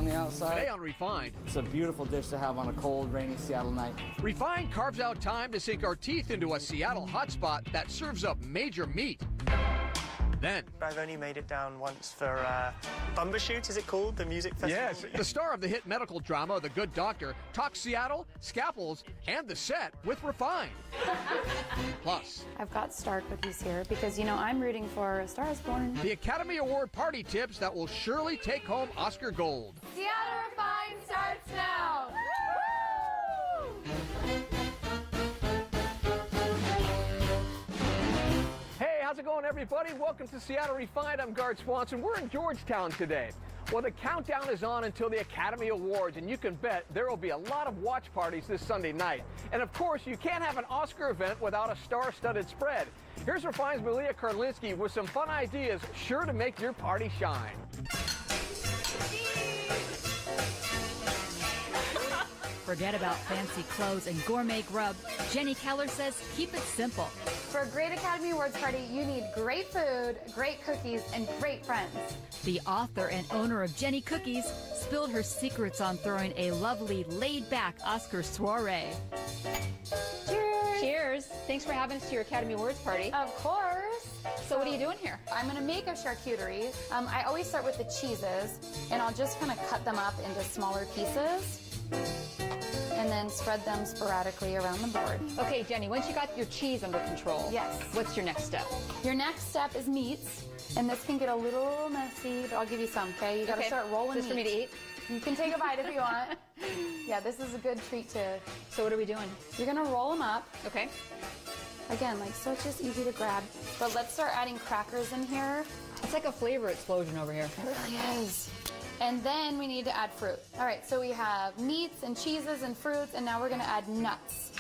on the outside. Today on Refined. It's a beautiful dish to have on a cold, rainy Seattle night. Refined carves out time to sink our teeth into a Seattle hotspot that serves up major meat. Then, I've only made it down once for Bumbershoot, is it called? The music festival? yes, the star of the hit medical drama The Good Doctor talks Seattle, scalpels, and the set with Refined. Plus, I've got star cookies here because, you know, I'm rooting for A Star is Born. the Academy Award party tips that will surely take home Oscar gold. Seattle Refined starts now! Hey, how's it going, everybody? Welcome to Seattle Refined. I'm Guard Swanson. We're in Georgetown today. Well, the countdown is on until the Academy Awards, and you can bet there will be a lot of watch parties this Sunday night. And of course, you can't have an Oscar event without a star-studded spread. Here's Refined's Malia Karlinski with some fun ideas sure to make your party shine. Forget about fancy clothes and gourmet grub. Jenny Keller says keep it simple. For a great Academy Awards party, you need great food, great cookies, and great friends. The author and owner of Jenny Cookies spilled her secrets on throwing a lovely, laid-back Oscar soiree. Cheers! Cheers. Thanks for having us to your Academy Awards party. Of course. So what are you doing here? I'm going to make a charcuterie. I always start with the cheeses, and I'll just kind of cut them up into smaller pieces and then spread them sporadically around the board. Okay, Jenny, once you got your cheese under control, Yes. what's your next step? Your next step is meats, and this can get a little messy, but I'll give you some, okay? You got to Okay. start rolling This for me to eat? You can take a bite if you want. Yeah, this is a good treat to... So what are we doing? You're going to roll them up. Okay. Again, like, so it's just easy to grab. But let's start adding crackers in here. It's like a flavor explosion over here. It really is. And then we need to add fruit. All right, so we have meats and cheeses and fruits, and now we're gonna add nuts.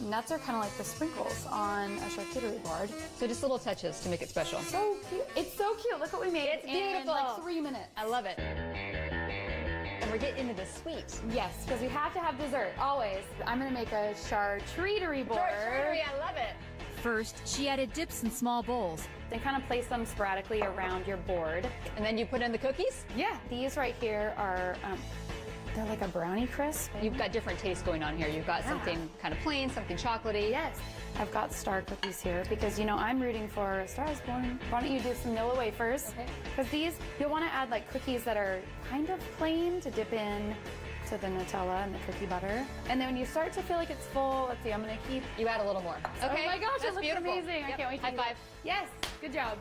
Nuts are kind of like the sprinkles on a charcuterie board. So just little touches to make it special. So cute. It's so cute. Look what we made. It's beautiful. In like 3 minutes. I love it. And we're getting into the sweet. Yes, because we have to have dessert, always. I'm gonna make a charcuterie board. Charcuterie, I love it. First, she added dips in small bowls. Then kind of place them sporadically around your board. And then you put in the cookies? Yeah. These right here are, they're like a brownie crisp. You've got different tastes going on here. You've got something kind of plain, something chocolatey. Yes. I've got star cookies here because, you know, I'm rooting for A Star is Born. Why don't you do some Nilla wafers? Because these, you'll want to add like cookies that are kind of plain to dip in to the Nutella and the cookie butter. And then when you start to feel like it's full, let's see, I'm going to keep... You add a little more. Okay. Oh my gosh, That's it looks beautiful. amazing. I Yep. can't wait to High eat five. it. Yes, good job.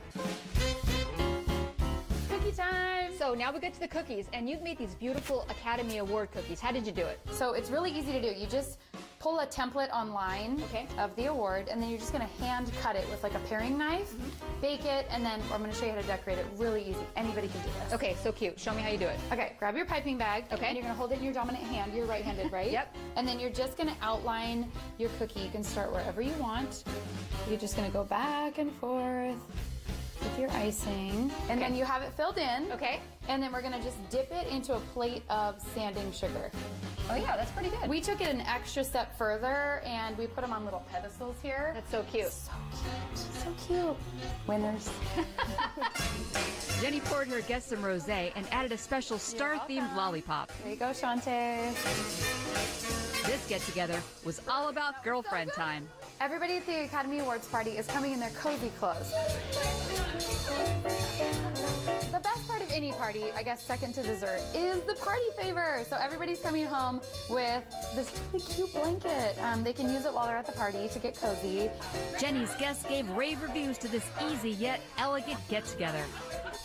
Cookie time. So now we get to the cookies, and you've made these beautiful Academy Award cookies. How did you do it? So it's really easy to do. You just pull a template online Okay. of the award, and then you're just going to hand cut it with like a paring knife, bake it, and then I'm going to show you how to decorate it. Really easy. Anybody can do this. Okay, so cute. Show me how you do it. Okay, grab your piping bag. Okay. And you're going to hold it in your dominant hand. You're right-handed, right? Yep. And then you're just going to outline your cookie. You can start wherever you want. You're just going to go back and forth with your icing. And then you have it filled in. Okay. And then we're going to just dip it into a plate of sanding sugar. Oh yeah, that's pretty good. We took it an extra step further, and we put them on little pedestals here. That's so cute. So cute. So cute. Winners. Jenny poured her guests some rosé and added a special star-themed lollipop. There you go, Shantae. This get-together was all about girlfriend time. Everybody at the Academy Awards party is coming in their cozy clothes. The best part of any party, I guess second to dessert, is the party favor. So everybody's coming home with this really cute blanket. They can use it while they're at the party to get cozy. Jenny's guests gave rave reviews to this easy yet elegant get-together.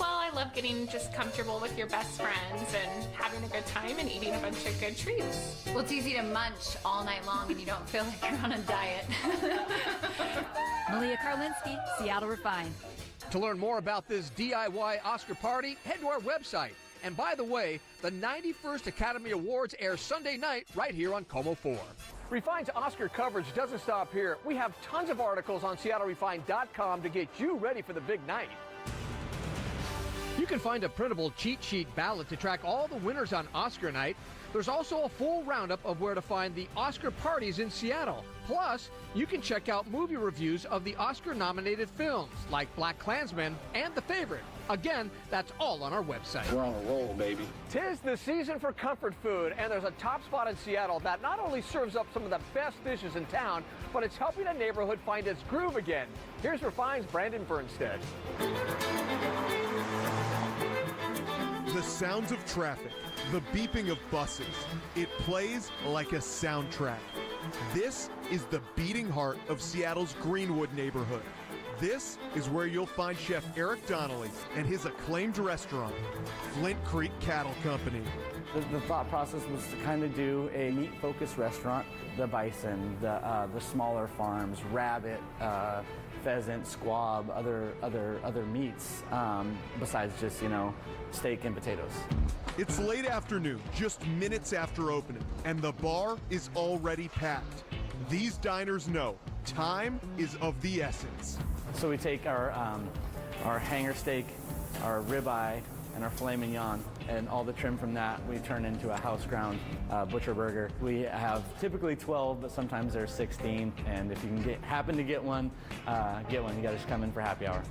Well, I love getting just comfortable with your best friends and having a good time and eating a bunch of good treats. Well, it's easy to munch all night long and you don't feel like you're on a diet. Malia Karlinski, Seattle Refined. To learn more about this DIY Oscar party, head to our website. And by the way, the 91st Academy Awards air Sunday night right here on Como 4. Refined's Oscar coverage doesn't stop here. We have tons of articles on SeattleRefined.com to get you ready for the big night. You can find a printable cheat sheet ballot to track all the winners on Oscar night. There's also a full roundup of where to find the Oscar parties in Seattle. Plus, you can check out movie reviews of the Oscar-nominated films, like BlacKkKlansman and The Favorite. Again, that's all on our website. We're on a roll, baby. 'Tis the season for comfort food, and there's a top spot in Seattle that not only serves up some of the best dishes in town, but it's helping a neighborhood find its groove again. Here's Refine's Brandon Bernstead. The sounds of traffic, the beeping of buses. It plays like a soundtrack. This is the beating heart of Seattle's Greenwood neighborhood. This is where you'll find Chef Eric Donnelly and his acclaimed restaurant, Flintcreek Cattle Company. The thought process was to kind of do a meat-focused restaurant. The bison, the smaller farms, rabbit, pheasant, squab, other meats, besides just, steak and potatoes. It's late afternoon, just minutes after opening, and the bar is already packed. These diners know time is of the essence. So we take our hanger steak, our ribeye, and our filet mignon, and all the trim from that we turn into a house ground butcher burger. We have typically 12, but sometimes there's 16, and if you can happen to get one. You gotta just come in for happy hour.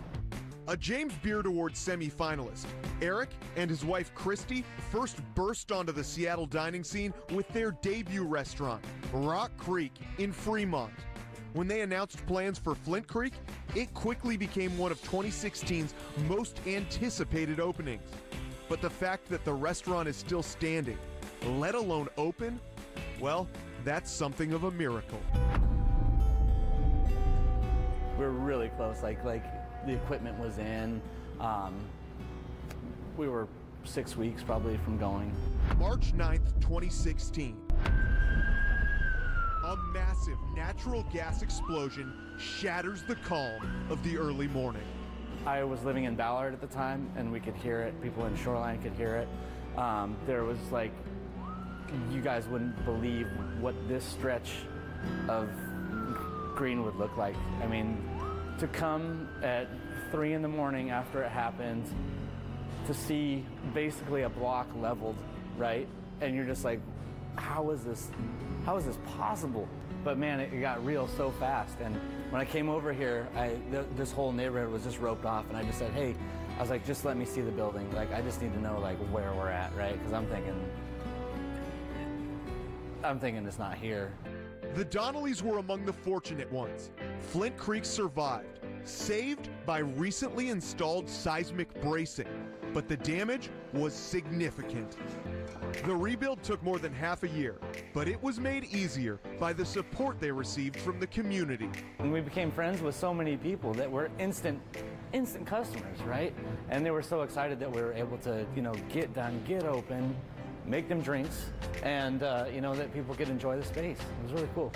A James Beard Award semi-finalist, Eric and his wife Christy first burst onto the Seattle dining scene with their debut restaurant, Rock Creek in Fremont. When they announced plans for Flint Creek, it quickly became one of 2016's most anticipated openings. But the fact that the restaurant is still standing, let alone open, well, that's something of a miracle. We're really close, like the equipment was in. We were 6 weeks probably from going. March 9th, 2016. A massive natural gas explosion shatters the calm of the early morning. I was living in Ballard at the time, and we could hear it. People in Shoreline could hear it. There was you guys wouldn't believe what this stretch of green would look like. I mean, to come at 3 in the morning after it happened, to see basically a block leveled, right? And you're just like, how is this possible? But man, it got real so fast. And when I came over here, this whole neighborhood was just roped off, and I just said, hey, I was like, just let me see the building. I just need to know where we're at, right? Because I'm thinking it's not here. The Donnellys were among the fortunate ones. Flint Creek survived, saved by recently installed seismic bracing, but the damage was significant. The rebuild took more than half a year, but it was made easier by the support they received from the community. And we became friends with so many people that were instant customers, right? And they were so excited that we were able to, get done, get open, make them drinks, and that people could enjoy the space. It was really cool.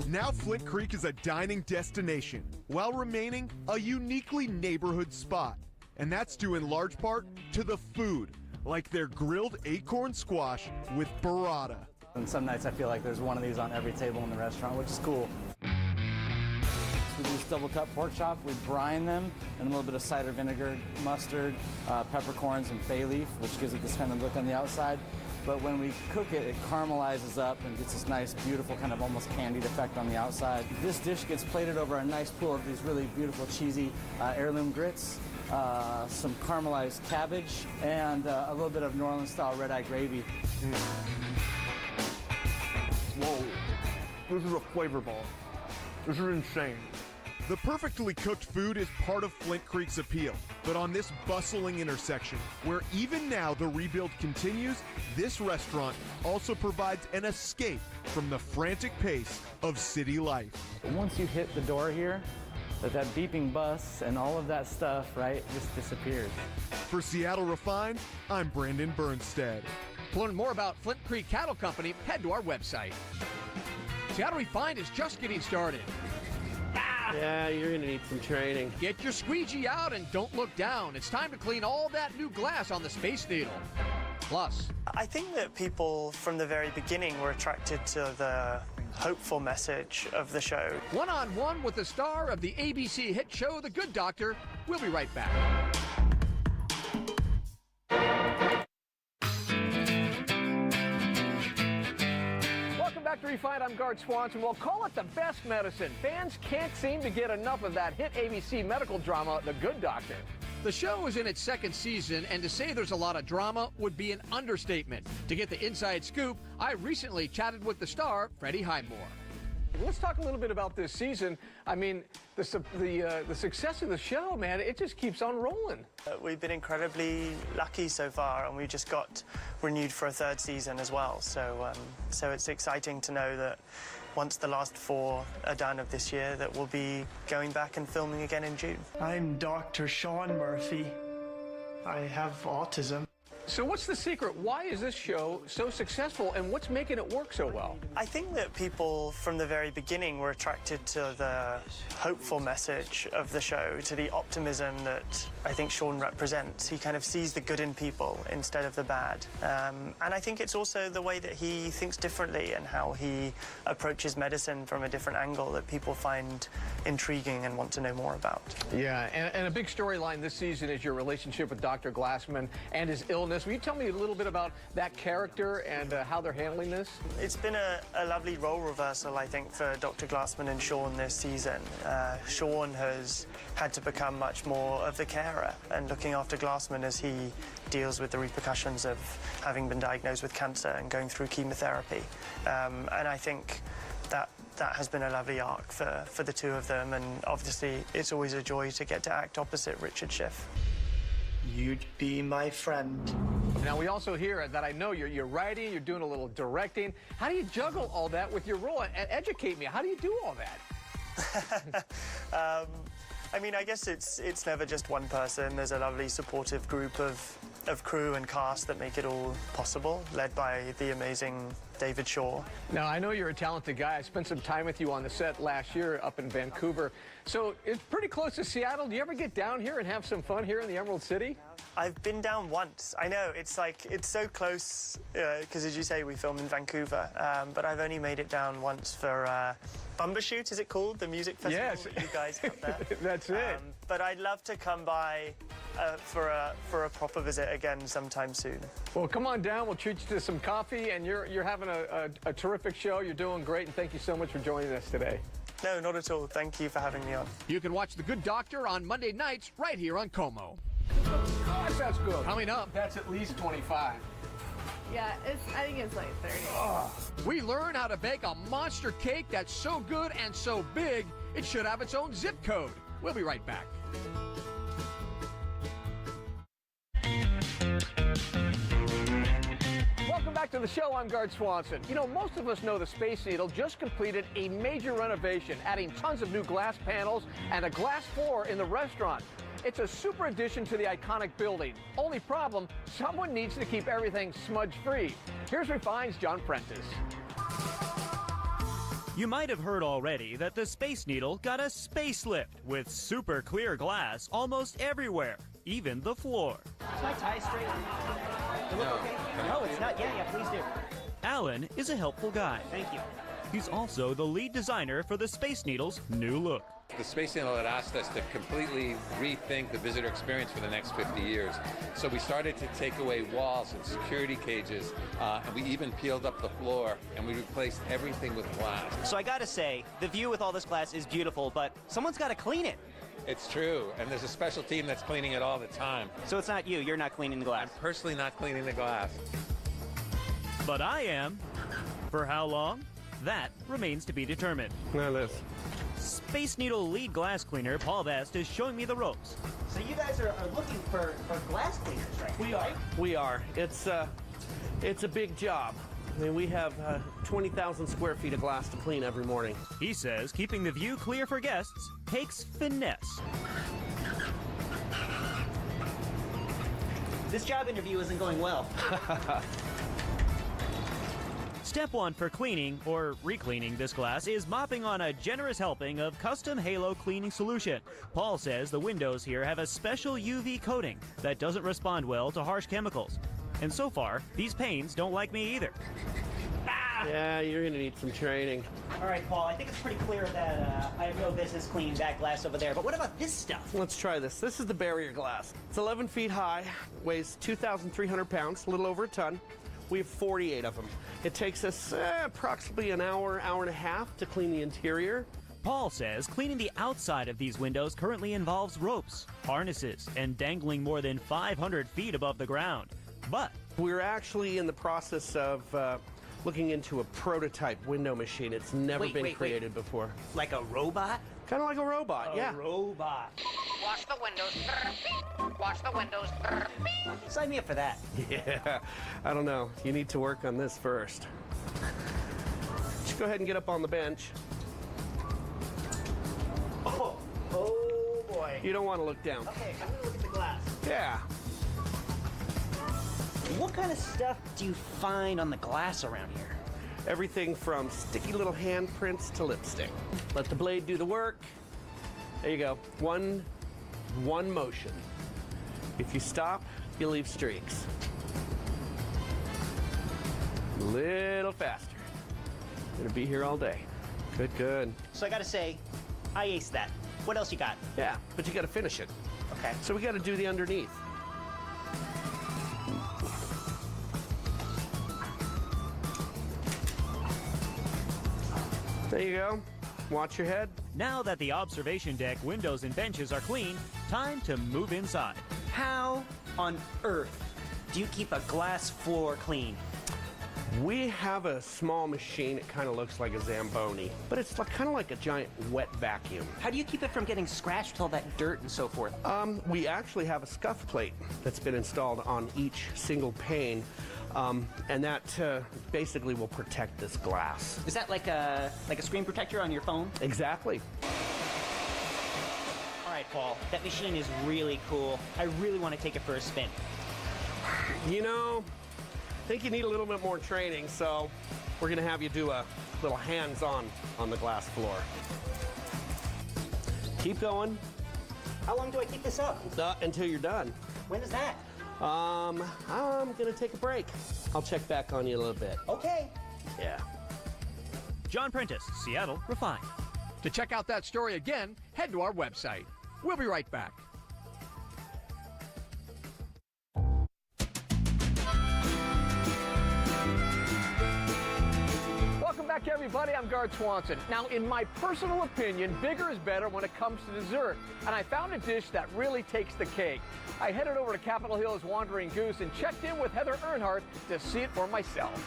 Now Flint Creek is a dining destination while remaining a uniquely neighborhood spot. And that's due in large part to the food, like their grilled acorn squash with burrata. And some nights I feel like there's one of these on every table in the restaurant, which is cool. We do double cut pork chop, we brine them, and a little bit of cider vinegar, mustard, peppercorns, and bay leaf, which gives it this kind of look on the outside. But when we cook it, it caramelizes up and gets this nice, beautiful, kind of almost candied effect on the outside. This dish gets plated over a nice pool of these really beautiful, cheesy heirloom grits, some caramelized cabbage, and a little bit of New Orleans-style red-eye gravy. Whoa, this is a flavor ball. This is insane. The perfectly cooked food is part of Flint Creek's appeal, but on this bustling intersection, where even now the rebuild continues, this restaurant also provides an escape from the frantic pace of city life. Once you hit the door here, that beeping bus and all of that stuff, right, just disappears. For Seattle Refined, I'm Brandon Bernstead. To learn more about Flint Creek Cattle Company, head to our website. Seattle Refined is just getting started. Yeah, you're going to need some training. Get your squeegee out and don't look down. It's time to clean all that new glass on the Space Needle. Plus, I think that people from the very beginning were attracted to the hopeful message of the show. One-on-one with the star of the ABC hit show, The Good Doctor. We'll be right back. After Refined, I'm Guard Swanson. We'll call it the best medicine. Fans can't seem to get enough of that hit ABC medical drama, The Good Doctor. The show is in its second season, and to say there's a lot of drama would be an understatement. To get the inside scoop, I recently chatted with the star, Freddie Highmore. Let's talk a little bit about this season. I mean, the success of the show, man, it just keeps on rolling. We've been incredibly lucky so far, and we just got renewed for a third season as well. So it's exciting to know that once the last 4 are done of this year, that we'll be going back and filming again in June. I'm Dr. Sean Murphy. I have autism. So what's the secret? Why is this show so successful, and what's making it work so well? I think that people from the very beginning were attracted to the hopeful message of the show, to the optimism that I think Sean represents. He kind of sees the good in people instead of the bad. And I think it's also the way that he thinks differently and how he approaches medicine from a different angle that people find intriguing and want to know more about. Yeah, and a big storyline this season is your relationship with Dr. Glassman and his illness. Will you tell me a little bit about that character and how they're handling this? It's been a lovely role reversal, I think, for Dr. Glassman and Sean this season. Sean has had to become much more of the carer and looking after Glassman as he deals with the repercussions of having been diagnosed with cancer and going through chemotherapy. And I think that has been a lovely arc for the two of them, and obviously it's always a joy to get to act opposite Richard Schiff. You'd be my friend. Now, we also hear that I know you're writing, you're doing a little directing. How do you juggle all that with your role? And educate me, how do you do all that? I mean, I guess it's never just one person. There's a lovely supportive group of crew and cast that make it all possible, led by the amazing David Shaw. Now, I know you're a talented guy. I spent some time with you on the set last year up in Vancouver. So it's pretty close to Seattle. Do you ever get down here and have some fun here in the Emerald City? I've been down once. I know, it's so close, because as you say, we film in Vancouver, but I've only made it down once for Bumbershoot, is it called? The music festival that you guys have there. That's it. But I'd love to come by for a proper visit again sometime soon. Well, come on down. We'll treat you to some coffee, and you're having a terrific show. You're doing great, and thank you so much for joining us today. No, not at all. Thank you for having me on. You can watch The Good Doctor on Monday nights right here on Como. Gosh, that's good. Coming up, that's at least 25. Yeah, I think it's like 30. We learn how to bake a monster cake that's so good and so big, it should have its own zip code. We'll be right back. Welcome back to the show. I'm Guard Swanson. You know, most of us know the Space Needle just completed a major renovation, adding tons of new glass panels and a glass floor in the restaurant. It's a super addition to the iconic building. Only problem, someone needs to keep everything smudge-free. Here's Refined's John Prentice. You might have heard already that the Space Needle got a spacelift with super clear glass almost everywhere, even the floor. Is my tie straight? No, it's not. Yeah, please do. Alan is a helpful guy. Thank you. He's also the lead designer for the Space Needle's new look. The Space Needle had asked us to completely rethink the visitor experience for the next 50 years. So we started to take away walls and security cages, and we even peeled up the floor, and we replaced everything with glass. So I gotta say, the view with all this glass is beautiful, but someone's gotta clean it. It's true, and there's a special team that's cleaning it all the time. So it's not you, you're not cleaning the glass? I'm personally not cleaning the glass. But I am. For how long? That remains to be determined. Now this. Space Needle lead glass cleaner Paul Best is showing me the ropes. So you guys are looking for glass cleaners, right? We are. It's a big job. I mean, we have 20,000 square feet of glass to clean every morning. He says keeping the view clear for guests takes finesse. This job interview isn't going well. Step one for cleaning or recleaning this glass is mopping on a generous helping of custom Halo cleaning solution. Paul says the windows here have a special UV coating that doesn't respond well to harsh chemicals. And so far, these panes don't like me either. Yeah, you're gonna need some training. All right, Paul, I think it's pretty clear that I have no business cleaning that glass over there, but what about this stuff? Let's try this. This is the barrier glass. It's 11 feet high, weighs 2,300 pounds, a little over a ton. We have 48 of them. It takes us approximately an hour, hour and a half to clean the interior. Paul says cleaning the outside of these windows currently involves ropes, harnesses, and dangling more than 500 feet above the ground. But we're actually in the process of looking into a prototype window machine. It's never been created before. Like a robot? Kind of like a robot, yeah. A robot. Wash the windows. Wash the windows. Sign me up for that. Yeah, I don't know. You need to work on this first. Just go ahead and get up on the bench. Oh boy. You don't want to look down. Okay, I'm gonna look at the glass. Yeah. What kind of stuff do you find on the glass around here? Everything from sticky little handprints to lipstick. Let the blade do the work. There you go. One motion. If you stop, you leave streaks. A little faster. Gonna be here all day. Good, good. So I gotta say, I aced that. What else you got? Yeah, but you gotta finish it. Okay. So we gotta do the underneath. There you go. Watch your head. now that the observation deck, windows, and benches are clean, time to move inside. How on earth do you keep a glass floor clean? We have a small machine. It kind of looks like a Zamboni, but it's kind of like a giant wet vacuum. How do you keep it from getting scratched with all that dirt and so forth? We actually have a scuff plate that's been installed on each single pane, and that basically will protect this glass. Is that like a screen protector on your phone? Exactly. All right, Paul, that machine is really cool. I really want to take it for a spin. You know, I think you need a little bit more training, so we're going to have you do a little hands-on on the glass floor. Keep going. How long do I keep this up? Until you're done. When is that? I'm going to take a break. I'll check back on you a little bit. Okay. Yeah. John Prentice, Seattle Refined. To check out that story again, head to our website. We'll be right back. Welcome back, everybody. I'm Guard Swanson. Now, in my personal opinion, bigger is better when it comes to dessert, and I found a dish that really takes the cake. I headed over to Capitol Hill's Wandering Goose and checked in with Heather Earnhardt to see it for myself.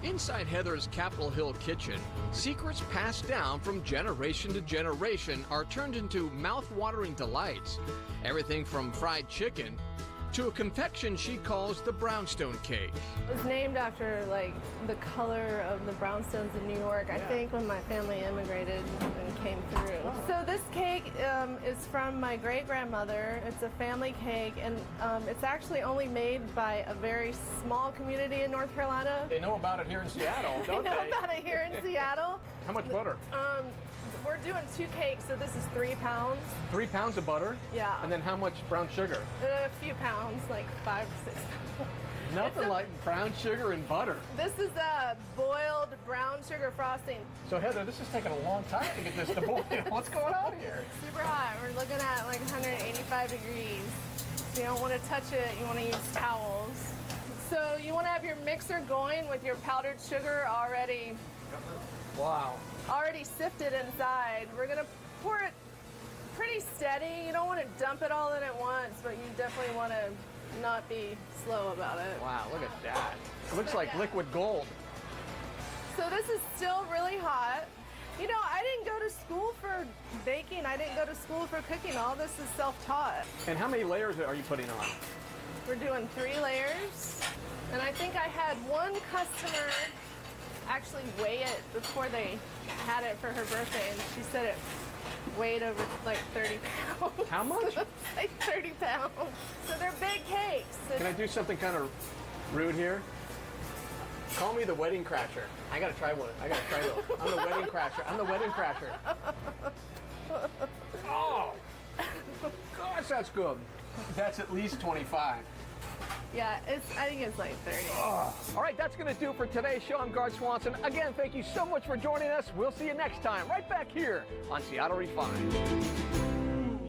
Inside Heather's Capitol Hill kitchen, secrets passed down from generation to generation are turned into mouth-watering delights. Everything from fried chicken to a confection she calls the brownstone cake. It was named after like the color of the brownstones in New York, I think, when my family immigrated and came through. So this cake is from my great-grandmother. It's a family cake, and it's actually only made by a very small community in North Carolina. They know about it here in Seattle, don't they? They know about it here in Seattle. How much butter? We're doing 2 cakes, so this is 3 pounds. 3 pounds of butter? Yeah. And then how much brown sugar? A few pounds, like 5 or 6 pounds. Nothing like brown sugar and butter. This is a boiled brown sugar frosting. So Heather, this is taking a long time to get this to boil. What's going on here? Super hot. We're looking at like 185 degrees. So you don't want to touch it. You want to use towels. So you want to have your mixer going with your powdered sugar already. Wow. Already sifted inside. We're gonna pour it pretty steady. You don't want to dump it all in at once, but you definitely want to not be slow about it. Wow, look at that. It looks like liquid gold. So this is still really hot. You know, I didn't go to school for baking. I didn't go to school for cooking. All this is self-taught. And how many layers are you putting on? We're doing 3 layers. And I think I had one customer actually weigh it before they had it for her birthday, and she said it weighed over like 30 pounds. How much? Like 30 pounds. So they're big cakes. Can I do something kind of rude here? Call me the wedding crasher. I gotta try one. I gotta try those. I'm the wedding crasher. I'm the wedding crasher. Oh! Gosh, that's good. That's at least 25. Yeah, I think it's like 30. Oh. All right, that's going to do for today's show. I'm Guard Swanson. Again, thank you so much for joining us. We'll see you next time, right back here on Seattle Refined.